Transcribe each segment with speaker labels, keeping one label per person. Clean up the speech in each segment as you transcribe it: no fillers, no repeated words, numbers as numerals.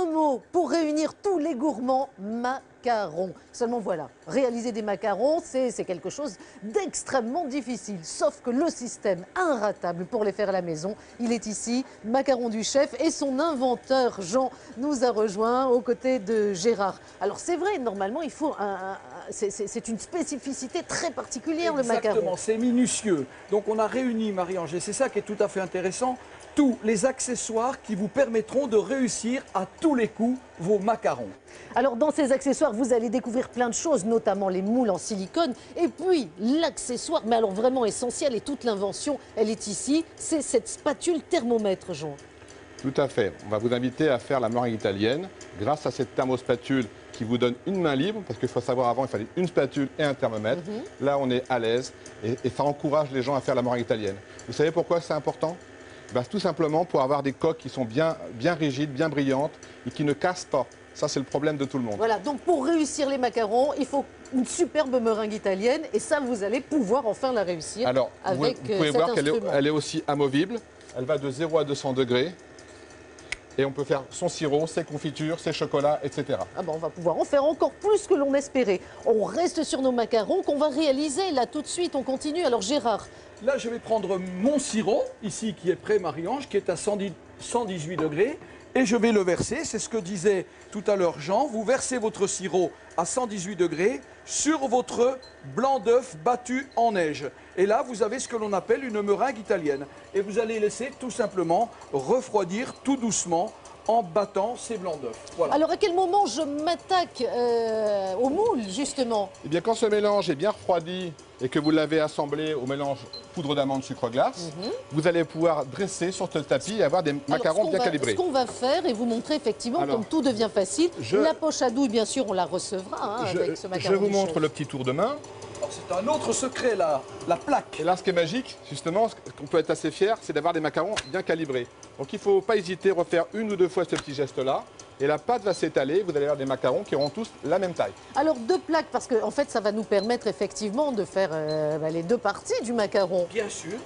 Speaker 1: un mot pour réunir tous les gourmands, macarons. Seulement voilà, réaliser des macarons, c'est quelque chose d'extrêmement difficile. Sauf que le système inratable pour les faire à la maison, il est ici, Macarons du chef, et son inventeur Jean nous a rejoint aux côtés de Gérard. Alors c'est vrai, normalement il faut c'est une spécificité très particulière.
Speaker 2: Exactement,
Speaker 1: le macaron.
Speaker 2: Exactement, c'est minutieux. Donc on a réuni, Marie-Ange, et c'est ça qui est tout à fait intéressant, tous les accessoires qui vous permettront de réussir à tous les coups vos macarons.
Speaker 1: Alors dans ces accessoires, vous allez découvrir plein de choses, notamment les moules en silicone. Et puis l'accessoire, mais alors vraiment essentiel, et toute l'invention, elle est ici, c'est cette spatule thermomètre, Jean.
Speaker 3: Tout à fait. On va vous inviter à faire la meringue italienne grâce à cette thermospatule qui vous donne une main libre, parce qu'il faut savoir avant, il fallait une spatule et un thermomètre. Là, on est à l'aise et ça encourage les gens à faire la meringue italienne. Vous savez pourquoi c'est important? Tout simplement pour avoir des coques qui sont bien rigides, bien brillantes et qui ne cassent pas. Ça, c'est le problème de tout le monde.
Speaker 1: Voilà, donc pour réussir les macarons, il faut une superbe meringue italienne et ça, vous allez pouvoir enfin la réussir.
Speaker 3: Alors,
Speaker 1: avec
Speaker 3: vous pouvez
Speaker 1: cet
Speaker 3: voir qu'elle
Speaker 1: instrument.
Speaker 3: est aussi amovible. Elle va de 0 à 200 degrés. Et on peut faire son sirop, ses confitures, ses chocolats, etc.
Speaker 1: Ah ben, on va pouvoir en faire encore plus que l'on espérait. On reste sur nos macarons qu'on va réaliser là tout de suite. On continue. Alors Gérard.
Speaker 2: Là, je vais prendre mon sirop, ici, qui est prêt, Marie-Ange, qui est à 118 degrés. Et je vais le verser, c'est ce que disait tout à l'heure Jean. Vous versez votre sirop à 118 degrés sur votre blanc d'œuf battu en neige. Et là, vous avez ce que l'on appelle une meringue italienne. Et vous allez laisser tout simplement refroidir tout doucement en battant ces blancs d'œufs. Voilà.
Speaker 1: Alors à quel moment je m'attaque au moule, justement?
Speaker 3: Eh bien, quand ce mélange est bien refroidi et que vous l'avez assemblé au mélange poudre d'amande, sucre glace, vous allez pouvoir dresser sur ce tapis et avoir des macarons bien calibrés.
Speaker 1: Ce qu'on va faire et vous montrer effectivement, comme tout devient facile, la poche à douille, bien sûr, on la recevra avec ce macaron.
Speaker 3: Je vous montre le petit tour de main.
Speaker 2: C'est un autre secret, là, la plaque.
Speaker 3: Et là, ce qui est magique, justement, ce qu'on peut être assez fier, c'est d'avoir des macarons bien calibrés. Donc il ne faut pas hésiter à refaire une ou deux fois ce petit geste-là. Et la pâte va s'étaler, vous allez avoir des macarons qui auront tous la même taille.
Speaker 1: Alors deux plaques, parce qu'en fait, ça va nous permettre effectivement de faire les deux parties du macaron.
Speaker 2: Bien sûr.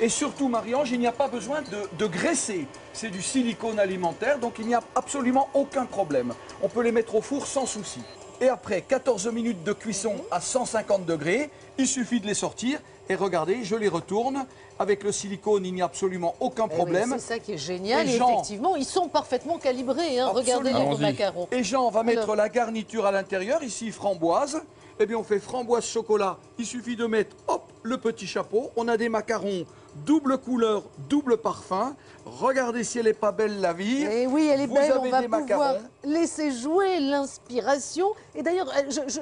Speaker 2: Et surtout, Marie-Ange, il n'y a pas besoin de graisser. C'est du silicone alimentaire, donc il n'y a absolument aucun problème. On peut les mettre au four sans souci. Et après 14 minutes de cuisson à 150 degrés, il suffit de les sortir. Et regardez, je les retourne. Avec le silicone, il n'y a absolument aucun problème.
Speaker 1: Oui, c'est ça qui est génial. Et effectivement, ils sont parfaitement calibrés. Hein. Regardez les macarons.
Speaker 2: Et Jean va mettre la garniture à l'intérieur, ici framboise. Eh bien, on fait framboise chocolat. Il suffit de mettre, hop, le petit chapeau. On a des macarons double couleur, double parfum. Regardez si elle n'est pas belle, la vie.
Speaker 1: Et oui, elle est belle. On va pouvoir
Speaker 2: macarons.
Speaker 1: laisser jouer l'inspiration. Et d'ailleurs,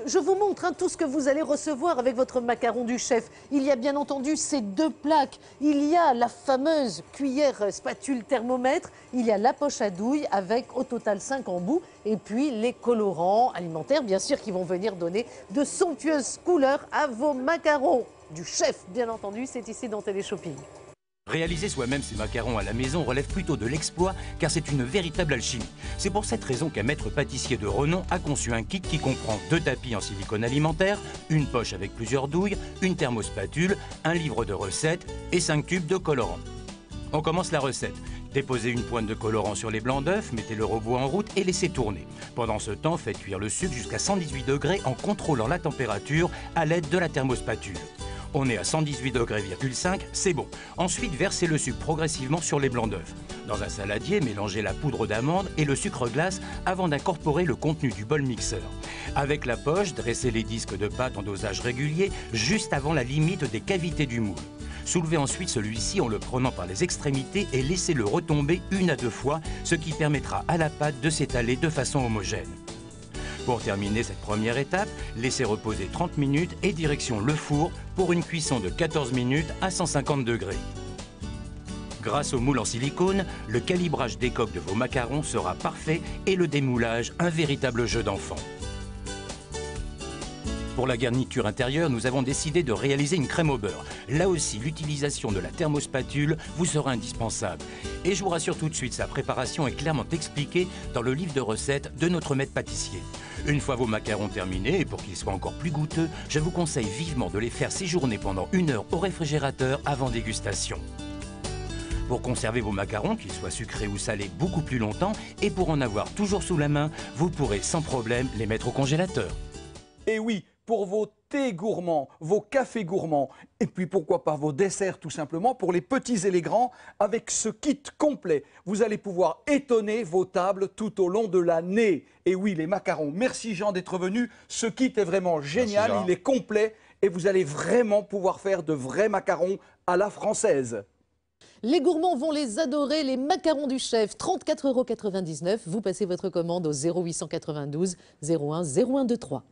Speaker 1: je vous montre tout ce que vous allez recevoir avec votre macaron du chef. Il y a bien entendu ces deux plaques. Il y a la fameuse cuillère spatule thermomètre. Il y a la poche à douille avec au total 5 embouts. Et puis les colorants alimentaires, bien sûr, qui vont venir donner de somptueuses couleurs à vos macarons du chef. Bien entendu, c'est ici dans Téléshopping.
Speaker 4: Réaliser soi-même ses macarons à la maison relève plutôt de l'exploit, car c'est une véritable alchimie. C'est pour cette raison qu'un maître pâtissier de renom a conçu un kit qui comprend 2 tapis en silicone alimentaire, une poche avec plusieurs douilles, une thermospatule, un livre de recettes et 5 tubes de colorant. On commence la recette. Déposez une pointe de colorant sur les blancs d'œufs, mettez le robot en route et laissez tourner. Pendant ce temps, faites cuire le sucre jusqu'à 118 degrés en contrôlant la température à l'aide de la thermospatule. On est à 118 degrés, c'est bon. Ensuite, versez le sucre progressivement sur les blancs d'œufs. Dans un saladier, mélangez la poudre d'amande et le sucre glace avant d'incorporer le contenu du bol mixeur. Avec la poche, dressez les disques de pâte en dosage régulier, juste avant la limite des cavités du moule. Soulevez ensuite celui-ci en le prenant par les extrémités et laissez-le retomber 1 à 2 fois, ce qui permettra à la pâte de s'étaler de façon homogène. Pour terminer cette première étape, laissez reposer 30 minutes et direction le four pour une cuisson de 14 minutes à 150 degrés. Grâce au moule en silicone, le calibrage des coques de vos macarons sera parfait et le démoulage un véritable jeu d'enfant. Pour la garniture intérieure, nous avons décidé de réaliser une crème au beurre. Là aussi, l'utilisation de la thermospatule vous sera indispensable. Et je vous rassure tout de suite, sa préparation est clairement expliquée dans le livre de recettes de notre maître pâtissier. Une fois vos macarons terminés, et pour qu'ils soient encore plus goûteux, je vous conseille vivement de les faire séjourner pendant 1 heure au réfrigérateur avant dégustation. pour conserver vos macarons, qu'ils soient sucrés ou salés, beaucoup plus longtemps. Et pour en avoir toujours sous la main, vous pourrez sans problème les mettre au congélateur.
Speaker 2: Et oui, pour vos thés gourmands, vos cafés gourmands, et puis pourquoi pas vos desserts tout simplement, pour les petits et les grands, avec ce kit complet, vous allez pouvoir étonner vos tables tout au long de l'année. Et oui, les macarons, merci Jean d'être venu, ce kit est vraiment génial, il est complet, et vous allez vraiment pouvoir faire de vrais macarons à la française.
Speaker 1: Les gourmands vont les adorer, les macarons du chef, 34,99 €. Vous passez votre commande au 0892 01 0123.